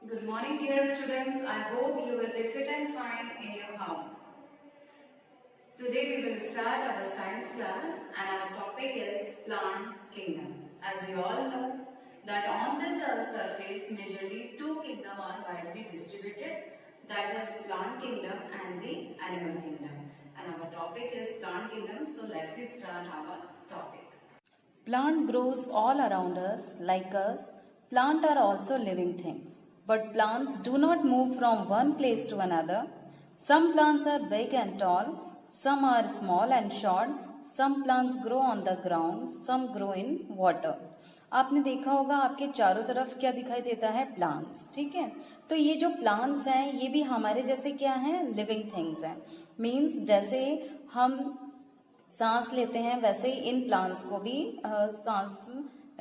Good morning, dear students. I hope you will be fit and fine in your home. Today we will start our science class and our topic is plant kingdom. As you all know that on this earth surface majorly two kingdoms are widely distributed, that is plant kingdom and the animal kingdom. And our topic is plant kingdom, so let us start our topic. Plant grows all around us, like us. Plants are also living things. But plants do not move from one place to another. Some plants are big and tall, some are small and short, some plants grow on the ground, some grow in water. आपने देखा होगा आपके चारों तरफ क्या दिखाई देता है, प्लांट्स. ठीक है, तो ये जो प्लांट्स हैं ये भी हमारे जैसे क्या हैं, लिविंग थिंग्स हैं. मीन्स जैसे हम सांस लेते हैं वैसे ही इन प्लांट्स को भी सांस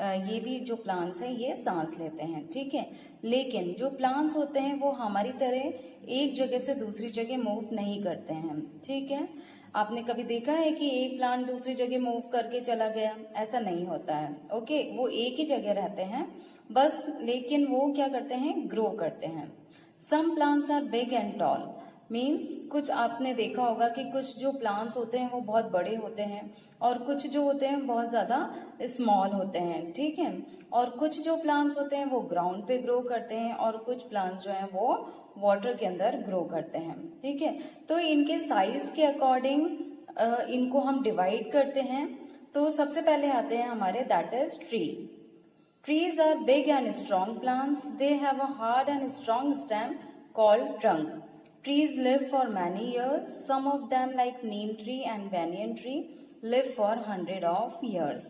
ये भी जो प्लांट्स हैं ये सांस लेते हैं. ठीक है, लेकिन जो प्लांट्स होते हैं वो हमारी तरह एक जगह से दूसरी जगह मूव नहीं करते हैं. ठीक है, आपने कभी देखा है कि एक प्लांट दूसरी जगह मूव करके चला गया? ऐसा नहीं होता है. ओके, वो एक ही जगह रहते हैं बस, लेकिन वो क्या करते हैं, ग्रो करते हैं. Some plants are big and tall. Means कुछ आपने देखा होगा कि कुछ जो प्लांट्स होते हैं वो बहुत बड़े होते हैं और कुछ जो होते हैं बहुत ज़्यादा स्मॉल होते हैं. ठीक है, और कुछ जो प्लांट्स होते हैं वो ग्राउंड पे ग्रो करते हैं और कुछ प्लांट्स जो हैं वो वाटर के अंदर ग्रो करते हैं. ठीक है, तो इनके साइज के अकॉर्डिंग इनको हम डिवाइड करते हैं. तो सबसे पहले आते हैं हमारे, that is tree. Trees are big and strong plants. They have a hard and strong stem called trunk. Trees live for many years. Some of them, like neem tree and banyan tree, live for 100 of years.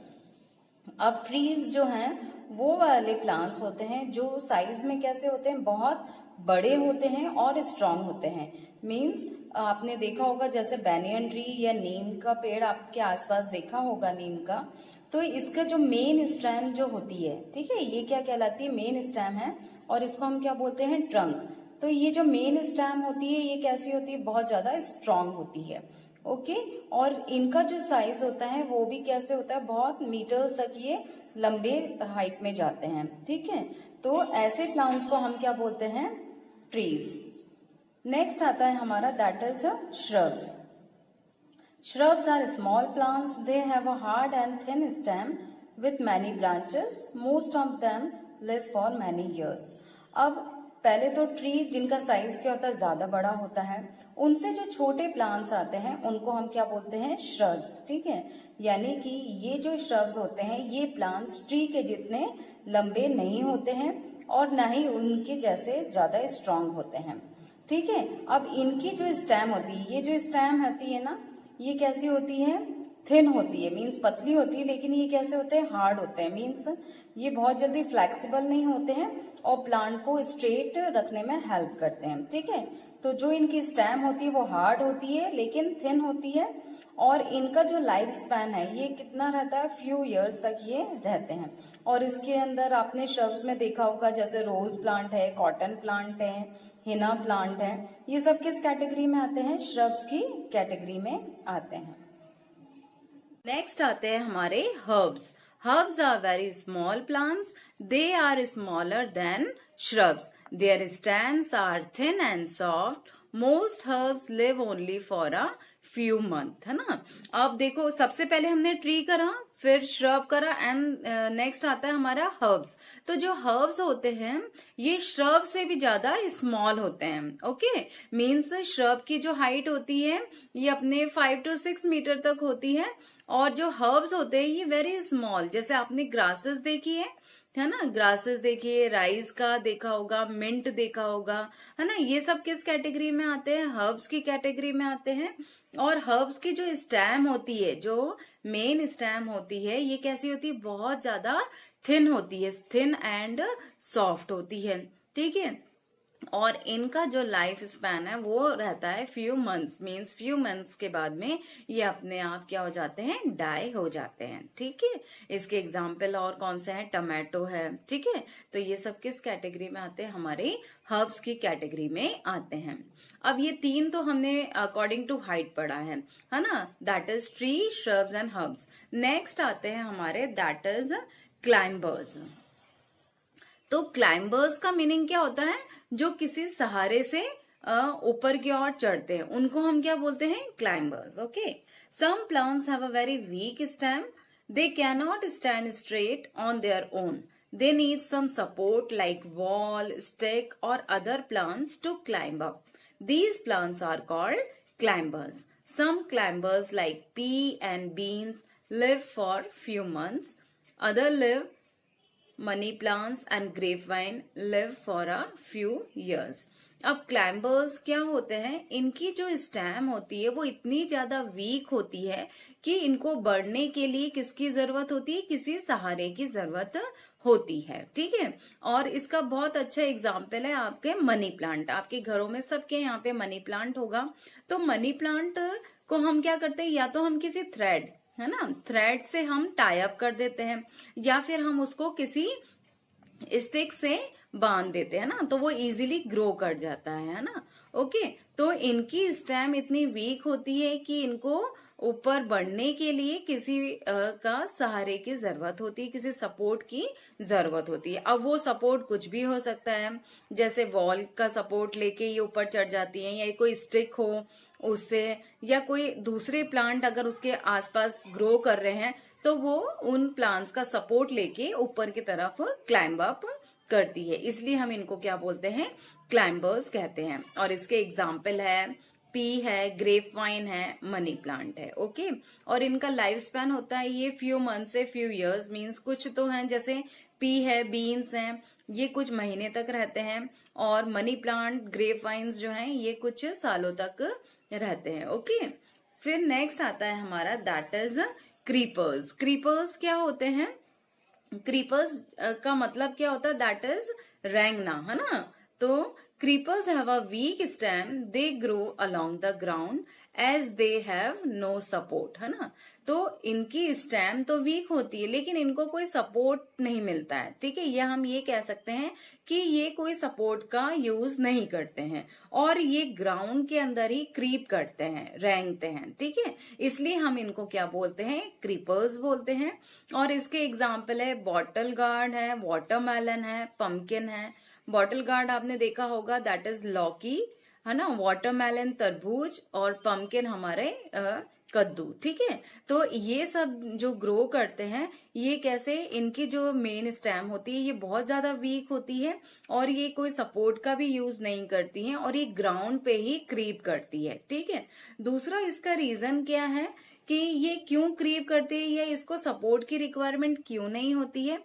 अब trees जो हैं वो वाले plants होते हैं जो size में कैसे होते हैं, बहुत बड़े होते हैं और स्ट्रांग होते हैं. मीन्स आपने देखा होगा जैसे बैनियन ट्री या नीम का पेड़ आपके आसपास देखा होगा, नीम का, तो इसका जो मेन स्टेम जो होती है, ठीक है, ये क्या कहलाती है, मेन स्टेम है और इसको हम क्या बोलते हैं, ट्रंक. तो ये जो मेन स्टेम होती है ये कैसी होती है, बहुत ज्यादा स्ट्रांग होती है. ओके, और इनका जो साइज होता है वो भी कैसे होता है, बहुत मीटर्स तक ये लंबे हाइट में जाते हैं. ठीक है, तो ऐसे प्लांट्स को हम क्या बोलते हैं, ट्रीज. नेक्स्ट आता है हमारा, that is shrubs. Shrubs are small plants. They have a hard and thin stem with many branches. Most of them live for many years. अब पहले तो ट्री जिनका साइज क्या होता है, ज्यादा बड़ा होता है, उनसे जो छोटे प्लांट्स आते हैं उनको हम क्या बोलते हैं, श्रब्स. ठीक है, यानी कि ये जो श्रब्स होते हैं ये प्लांट्स ट्री के जितने लंबे नहीं होते हैं और ना ही उनके जैसे ज्यादा स्ट्रांग होते हैं. ठीक है, अब इनकी जो स्टेम होती है, ये जो स्टेम होती है ना, ये कैसी होती है, थिन होती है. मीन्स पतली होती है, लेकिन ये कैसे होते हैं, हार्ड होते हैं. मीन्स ये बहुत जल्दी फ्लेक्सिबल नहीं होते हैं और प्लांट को स्ट्रेट रखने में हेल्प करते हैं. ठीक है, तो जो इनकी स्टेम होती है वो हार्ड होती है लेकिन थिन होती है और इनका जो लाइफ स्पैन है ये कितना रहता है, फ्यू इयर्स तक ये रहते हैं. और इसके अंदर आपने श्रब्स में देखा होगा जैसे रोज प्लांट है, कॉटन प्लांट है, हिना प्लांट है, ये सब किस कैटेगरी में आते हैं, श्रब्स की कैटेगरी में आते हैं. नेक्स्ट आते हैं हमारे herbs. Herbs are very small plants. They are smaller than shrubs. Their stems are thin and soft. Most herbs live only for a few months, है ना. अब देखो, सबसे पहले हमने ट्री करा, फिर श्रब करा एंड नेक्स्ट आता है हमारा हर्ब्स. तो जो हर्ब्स होते हैं ये श्रब से भी ज्यादा स्मॉल होते हैं. ओके, मीन्स श्रब की जो हाइट होती है ये अपने 5 to 6 मीटर तक होती है और जो हर्ब्स होते हैं ये वेरी स्मॉल. जैसे आपने ग्रासेस देखी है ना, ग्रासेस देखिए, राइस का देखा होगा, मिंट देखा होगा, है ना, ये सब किस कैटेगरी में आते हैं, हर्ब्स की कैटेगरी में आते हैं. और हर्ब्स की जो स्टेम होती है, जो मेन स्टेम होती है, ये कैसी होती है, बहुत ज्यादा थिन होती है, थिन एंड सॉफ्ट होती है. ठीक है, और इनका जो लाइफ स्पैन है वो रहता है few months. Means few months के बाद में ये अपने आप क्या हो जाते हैं, डाई हो जाते हैं. ठीक है, इसके एग्जाम्पल और कौन से हैं, टमाटो है. ठीक है, तो ये सब किस कैटेगरी में आते हैं, हमारे हर्ब्स की कैटेगरी में आते हैं. अब ये तीन तो हमने अकॉर्डिंग टू हाइट पढ़ा है ना, that is tree, shrubs and herbs. Next आते हैं हमारे, दैट इज क्लाइंबर्स. तो क्लाइंबर्स का मीनिंग क्या होता है, जो किसी सहारे से ऊपर की ओर चढ़ते हैं, उनको हम क्या बोलते हैं, climbers. Okay. Some plants have a very weak stem. They can not stand straight on their own. They need some support like wall, stick or other plants to climb up. These plants are called climbers. Some climbers like pea and beans live for few months. Other live money plants and grapevine live for a few years. अब climbers क्या होते हैं, इनकी जो stem होती है वो इतनी ज्यादा वीक होती है कि इनको बढ़ने के लिए किसकी जरूरत होती है, किसी सहारे की जरूरत होती है. ठीक है. और इसका बहुत अच्छा एग्जाम्पल है आपके मनी प्लांट. आपके घरों में सबके यहाँ पे मनी प्लांट होगा. तो मनी प्लांट को हम क्या करते हैं, या तो हम किसी थ्रेड, है ना, थ्रेड से हम टाई अप कर देते हैं, या फिर हम उसको किसी स्टिक से बांध देते हैं ना, तो वो इजीली ग्रो कर जाता है ना. ओके. तो इनकी स्टेम इतनी वीक होती है कि इनको ऊपर बढ़ने के लिए किसी का सहारे की जरूरत होती है, किसी सपोर्ट की जरूरत होती है. अब वो सपोर्ट कुछ भी हो सकता है, जैसे वॉल का सपोर्ट लेके ये ऊपर चढ़ जाती है, या कोई स्टिक हो उससे, या कोई दूसरे प्लांट अगर उसके आसपास ग्रो कर रहे हैं तो वो उन प्लांट्स का सपोर्ट लेके ऊपर की तरफ क्लाइंब अप करती है. इसलिए हम इनको क्या बोलते हैं, क्लाइंबर्स कहते हैं. और इसके एग्जाम्पल है पी है, ग्रेप वाइन है, मनी प्लांट है. ओके. और इनका लाइफ स्पैन होता है ये फ्यू मंथ से फ्यू इयर्स. मीन्स कुछ तो हैं, जैसे पी है, बीन्स हैं, ये कुछ महीने तक रहते हैं. और मनी प्लांट, ग्रेप वाइन्स जो हैं ये कुछ सालों तक रहते हैं. ओके. फिर नेक्स्ट आता है हमारा, दैट इज क्रीपर्स. क्रीपर्स क्या होते हैं, क्रीपर्स का मतलब क्या होता है, दैट इज रेंगना, है ना. तो creepers have a weak stem. They grow along the ground as they have no support, है ना. तो इनकी स्टेम तो वीक होती है लेकिन इनको कोई सपोर्ट नहीं मिलता है. ठीक है. या हम ये कह सकते हैं कि ये कोई सपोर्ट का यूज नहीं करते हैं और ये ग्राउंड के अंदर ही क्रीप करते हैं, रेंगते हैं. ठीक है. इसलिए हम इनको क्या बोलते हैं, क्रीपर्स बोलते हैं. और इसके एग्जाम्पल है बॉटल गार्ड है, वाटरमेलन है, पंपकिन है. बॉटल गार्ड आपने देखा होगा, दैट इज लौकी, है ना. वाटरमेलन तरबूज, और पंपकिन हमारे कद्दू. ठीक है. तो ये सब जो ग्रो करते हैं, ये कैसे, इनकी जो मेन स्टेम होती है ये बहुत ज्यादा वीक होती है और ये कोई सपोर्ट का भी यूज नहीं करती है और ये ग्राउंड पे ही क्रीप करती है. ठीक है. दूसरा इसका रीजन क्या है कि ये क्यों क्रीप करती है या इसको सपोर्ट की रिक्वायरमेंट क्यों नहीं होती है,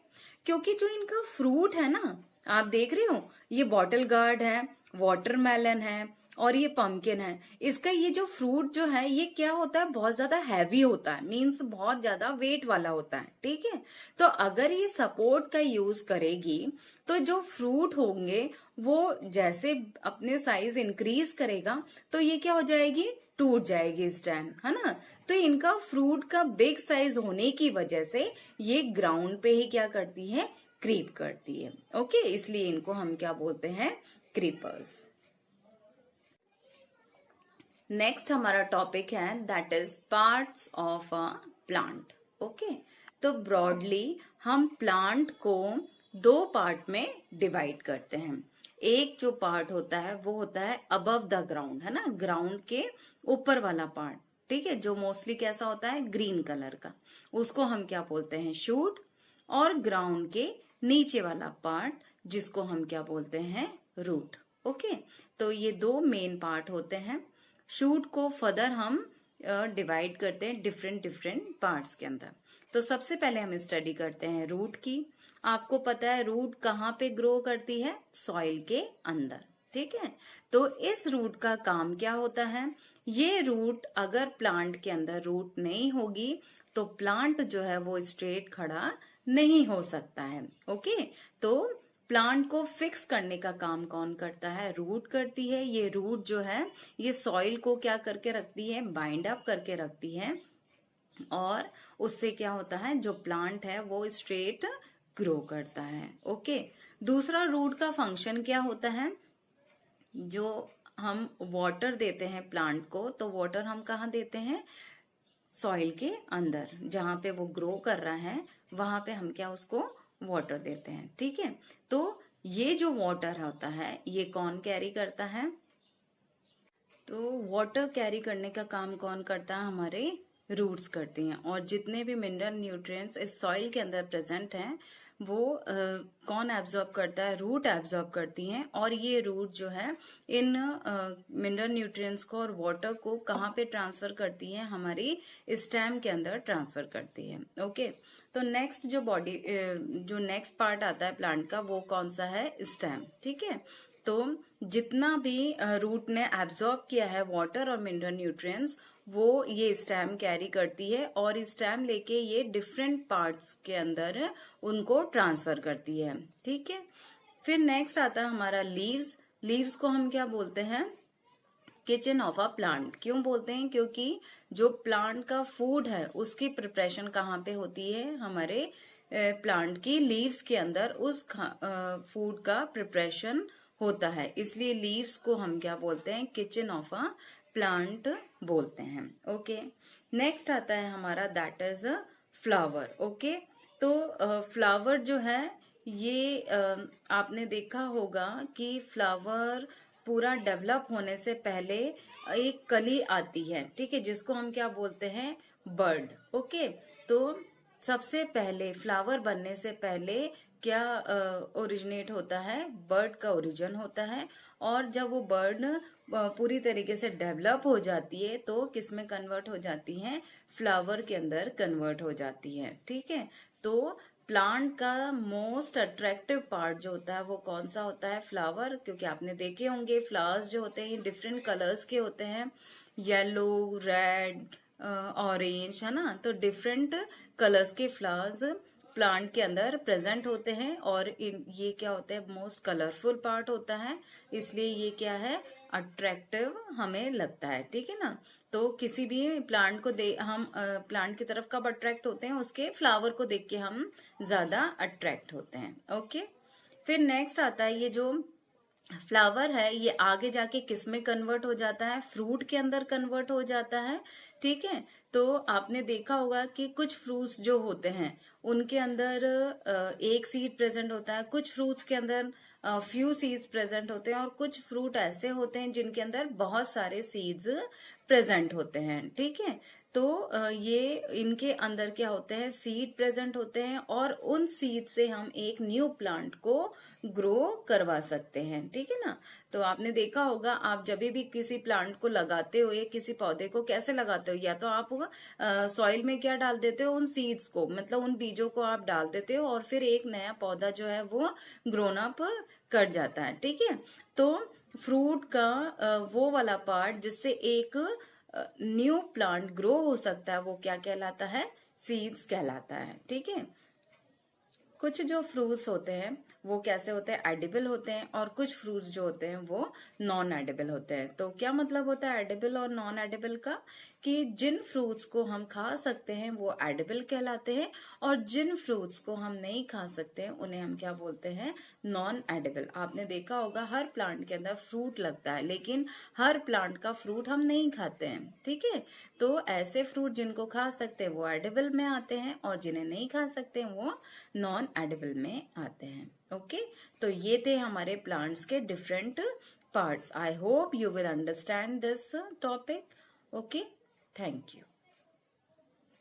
क्योंकि जो इनका फ्रूट है ना, आप देख रहे हो, ये बॉटल गार्ड है, वाटरमेलन है और ये पंपकिन है. इसका ये जो फ्रूट जो है ये क्या होता है, बहुत ज्यादा हैवी होता है. मीन्स बहुत ज्यादा वेट वाला होता है. ठीक है. तो अगर ये सपोर्ट का यूज करेगी तो जो फ्रूट होंगे वो जैसे अपने साइज इंक्रीज करेगा तो ये क्या हो जाएगी, टूट जाएगी स्टेम, है ना. तो इनका फ्रूट का बिग साइज होने की वजह से ये ग्राउंड पे ही क्या करती है, क्रीप करती है. ओके. इसलिए इनको हम क्या बोलते हैं, क्रीपर्स. नेक्स्ट हमारा टॉपिक है that is parts of a plant. Okay. तो ब्रॉडली हम प्लांट को दो पार्ट में डिवाइड करते हैं. एक जो पार्ट होता है वो होता है अबव द ग्राउंड, है ना, ग्राउंड के ऊपर वाला पार्ट. ठीक है. जो मोस्टली कैसा होता है, ग्रीन कलर का, उसको हम क्या बोलते हैं, शूट. और ग्राउंड के नीचे वाला पार्ट जिसको हम क्या बोलते हैं, रूट. ओके. तो ये दो मेन पार्ट होते हैं. शूट को फर्दर हम डिवाइड करते हैं डिफरेंट डिफरेंट पार्ट्स के अंदर. तो सबसे पहले हम स्टडी करते हैं रूट की. आपको पता है रूट कहाँ पे ग्रो करती है, सॉइल के अंदर. ठीक है. तो इस रूट का काम क्या होता है, ये रूट अगर प्लांट के अंदर रूट नहीं होगी तो प्लांट जो है वो स्ट्रेट खड़ा नहीं हो सकता है. ओके. तो प्लांट को फिक्स करने का काम कौन करता है, रूट करती है. ये रूट जो है ये सॉइल को क्या करके रखती है, बाइंड अप करके रखती है और उससे क्या होता है, जो प्लांट है वो स्ट्रेट ग्रो करता है. ओके. दूसरा रूट का फंक्शन क्या होता है, जो हम वाटर देते हैं प्लांट को, तो वाटर हम कहाँ देते हैं, सॉइल के अंदर, जहां पे वो ग्रो कर रहा है वहां पे हम क्या उसको वाटर देते हैं. ठीक है. तो ये जो वाटर होता है ये कौन कैरी करता है? तो वाटर कैरी करने का काम कौन करता है? हमारे रूट्स करती हैं। और जितने भी मिनरल न्यूट्रिएंट्स इस सॉइल के अंदर प्रेजेंट हैं वो कौन एब्जॉर्ब करता है? रूट एब्जॉर्ब करती हैं। और ये रूट जो है इन मिनरल न्यूट्रिएंट्स को और वाटर को कहाँ पे ट्रांसफर करती है? हमारी स्टेम के अंदर ट्रांसफर करती है। ओके, तो नेक्स्ट जो जो नेक्स्ट पार्ट आता है प्लांट का वो कौन सा है? स्टेम। ठीक है, तो जितना भी रूट ने एब्जॉर्ब किया है वाटर और मिनरल न्यूट्रिएंट्स वो ये स्टेम कैरी करती है और स्टेम लेके ये डिफरेंट पार्ट्स के अंदर उनको ट्रांसफर करती है। ठीक है, फिर नेक्स्ट आता है हमारा लीव्स। लीव्स को हम क्या बोलते हैं? Kitchen of a plant. क्यों बोलते हैं? क्योंकि जो प्लांट का फूड है उसकी प्रिपरेशन कहाँ पे होती है? हमारे प्लांट की लीव्स के अंदर उस फूड का प्रिपरेशन होता है, इसलिए लीव्स को हम क्या बोलते हैं? किचन ऑफ अ प्लांट बोलते हैं। ओके, नेक्स्ट आता है हमारा that is a flower. Okay, तो फ्लावर जो है ये आपने देखा होगा कि फ्लावर पूरा डेवलप होने से पहले एक कली आती है, ठीक है, जिसको हम क्या बोलते हैं? बर्ड। ओके, तो सबसे पहले फ्लावर बनने से पहले क्या ओरिजिनेट होता है? बर्ड का ओरिजिन होता है। और जब वो बर्ड पूरी तरीके से डेवलप हो जाती है तो किस में कन्वर्ट हो जाती है? फ्लावर के अंदर कन्वर्ट हो जाती है। ठीक है, तो प्लांट का मोस्ट अट्रैक्टिव पार्ट जो होता है वो कौन सा होता है? फ्लावर। क्योंकि आपने देखे होंगे फ्लावर्स जो होते हैं ये डिफरेंट कलर्स के होते हैं, येलो, रेड, ऑरेंज, है ना। तो डिफरेंट कलर्स के फ्लावर्स प्लांट के अंदर प्रेजेंट होते हैं और ये क्या होता है? मोस्ट कलरफुल पार्ट होता है, इसलिए ये क्या है? अट्रैक्टिव हमें लगता है। ठीक है ना, तो किसी भी प्लांट को हम प्लांट की तरफ कब अट्रैक्ट होते हैं? उसके फ्लावर को देख के हम ज्यादा अट्रैक्ट होते हैं। ओके, फिर नेक्स्ट आता है ये जो फ्लावर है ये आगे जाके किस में कन्वर्ट हो जाता है? फ्रूट के अंदर कन्वर्ट हो जाता है। ठीक है, तो आपने देखा होगा कि कुछ फ्रूट्स जो होते हैं उनके अंदर एक सीड प्रेजेंट होता है, कुछ फ्रूट्स के अंदर फ्यू सीड्स प्रेजेंट होते हैं और कुछ फ्रूट ऐसे होते हैं जिनके अंदर बहुत सारे सीड्स प्रेजेंट होते हैं। ठीक है, तो ये इनके अंदर क्या होते हैं? सीड प्रेजेंट होते हैं और उन सीड से हम एक न्यू प्लांट को ग्रो करवा सकते हैं। ठीक है ना, तो आपने देखा होगा आप जब भी किसी प्लांट को लगाते हो या किसी पौधे को कैसे लगाते हो? या तो आप सॉइल में क्या डाल देते हो? उन सीड्स को, मतलब उन बीजों को आप डाल देते हो और फिर एक नया पौधा जो है वो ग्रोन अप कर जाता है। ठीक है, तो फ्रूट का वो वाला पार्ट जिससे एक न्यू प्लांट ग्रो हो सकता है वो क्या कहलाता है? सीड्स कहलाता है। ठीक है, कुछ जो फ्रूट्स होते हैं वो कैसे होते हैं? एडिबल होते हैं और कुछ फ्रूट्स जो होते हैं वो नॉन एडिबल होते हैं। तो क्या मतलब होता है एडिबल और नॉन एडिबल का? कि जिन फ्रूट्स को हम खा सकते हैं वो एडिबल कहलाते हैं और जिन फ्रूट्स को हम नहीं खा सकते हैं उन्हें हम क्या बोलते हैं? Non edible. आपने देखा होगा हर प्लांट के अंदर फ्रूट लगता है लेकिन हर प्लांट का फ्रूट हम नहीं खाते हैं। ठीक है, तो ऐसे फ्रूट जिनको खा सकते हैं वो एडिबल में आते हैं और जिन्हें नहीं खा सकते हैं वो नॉन एडिबल में आते हैं। ओके, तो ये थे हमारे प्लांट्स के different parts. I hope you will understand this topic. Okay, thank you.